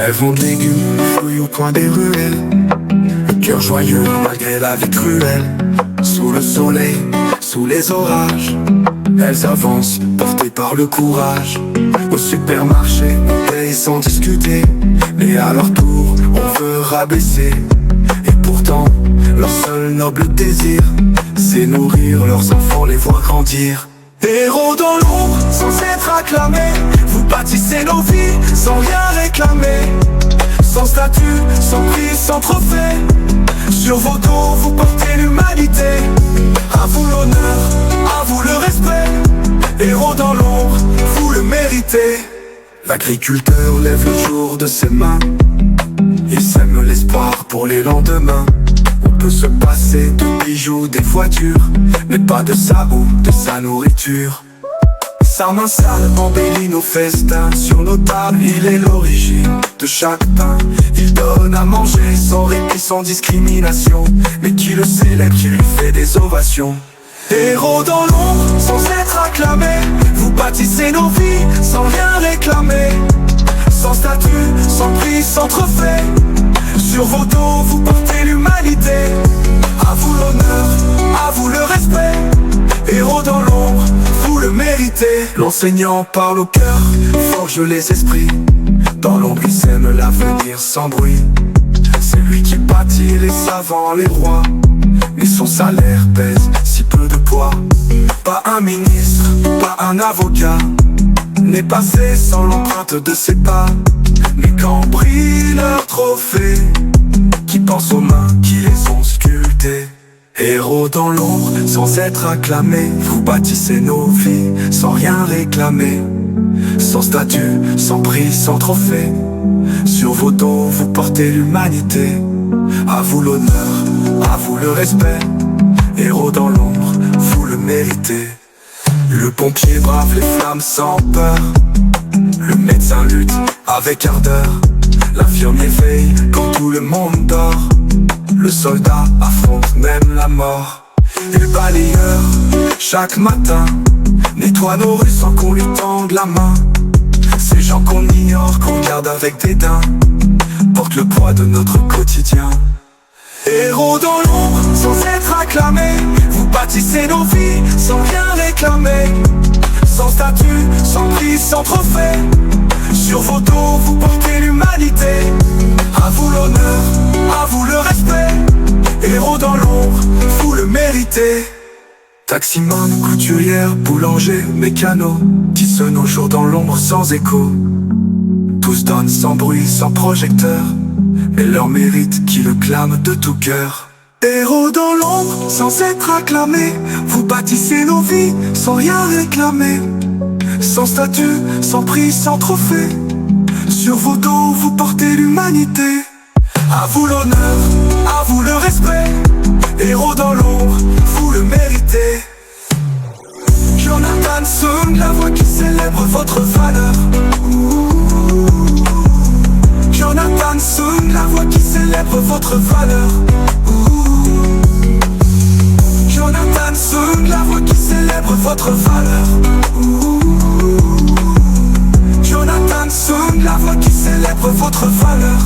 Elles vendent légumes, fruits au coin des ruelles, le cœur joyeux malgré la vie cruelle. Sous le soleil, sous les orages, elles avancent, portées par le courage. Au supermarché, on paye sans discuter, mais à leur tour, on veut rabaisser. Et pourtant, leur seul noble désir, c'est nourrir leurs enfants, les voir grandir. Héros dans l'ombre, sans être acclamés, vous bâtissez nos vies, sans rien réclamer. Sans statut, sans prix, sans trophée, sur vos dos, vous portez l'humanité. À vous l'honneur, à vous le respect. Héros dans l'ombre, vous le méritez. L'agriculteur lève le jour de ses mains, il sème l'espoir pour les lendemains. On peut se passer de bijoux, des voitures, mais pas de ça ou de sa nourriture. Sa main sale embellit nos festins, sur nos tables il est l'origine de chaque pain. Il donne à manger sans répit, sans discrimination, mais qui le célèbre, qui lui fait des ovations. Héros dans l'ombre, sans être acclamés, vous bâtissez nos vies, sans rien réclamer. Sans statut, sans prix, sans trophée, sur vos dos vous portez l'humanité. À vous l'honneur, à vous le respect. Héros dans l'ombre, vous le méritez. L'enseignant parle au cœur, forge les esprits. Dans l'ombre il sème l'avenir sans bruit. C'est lui qui bâtit les savants, les rois, mais son salaire pèse si peu de poids. Pas un ministre, pas un avocat n'est passé sans l'empreinte de ses pas. Mais quand brille leur trophée, qui pense aux mains qui les ont sculptés. Héros dans l'ombre, sans être acclamés, vous bâtissez nos vies, sans rien réclamer. Sans statut, sans prix, sans trophée, sur vos dos vous portez l'humanité. À vous l'honneur, à vous le respect. Héros dans l'ombre, vous le méritez. Le pompier brave les flammes sans peur, le médecin lutte avec ardeur, l'infirmier veille quand tout le monde dort, le soldat affronte même la mort. Et le balayeur, chaque matin, nettoie nos rues sans qu'on lui tende la main. Ces gens qu'on ignore, qu'on garde avec dédain, portent le poids de notre quotidien. Héros dans l'ombre, sans être acclamés, vous bâtissez nos vies, sans rien réclamer. Sans statut, sans prix, sans trophée, sur vos dos vous portez l'humanité. À vous l'honneur, à vous le respect. Héros dans l'ombre, vous le méritez. Taximan, couturière, boulanger, mécano, tissent nos jours dans l'ombre sans écho. Tous donnent sans bruit, sans projecteur, mais leur mérite qui le clame de tout cœur. Héros dans l'ombre, sans être acclamés, vous bâtissez nos vies, sans rien réclamer. Sans statut, sans prix, sans trophée, sur vos dos vous portez l'humanité. À vous l'honneur, à vous le respect. Héros dans l'ombre, vous le méritez. Jonathan Sung, la voix qui célèbre votre valeur. Jonathan Sung, la voix qui célèbre votre valeur. Jonathan Sung, la voix qui célèbre votre valeur. Jonathan Sung, la voix qui célèbre votre valeur.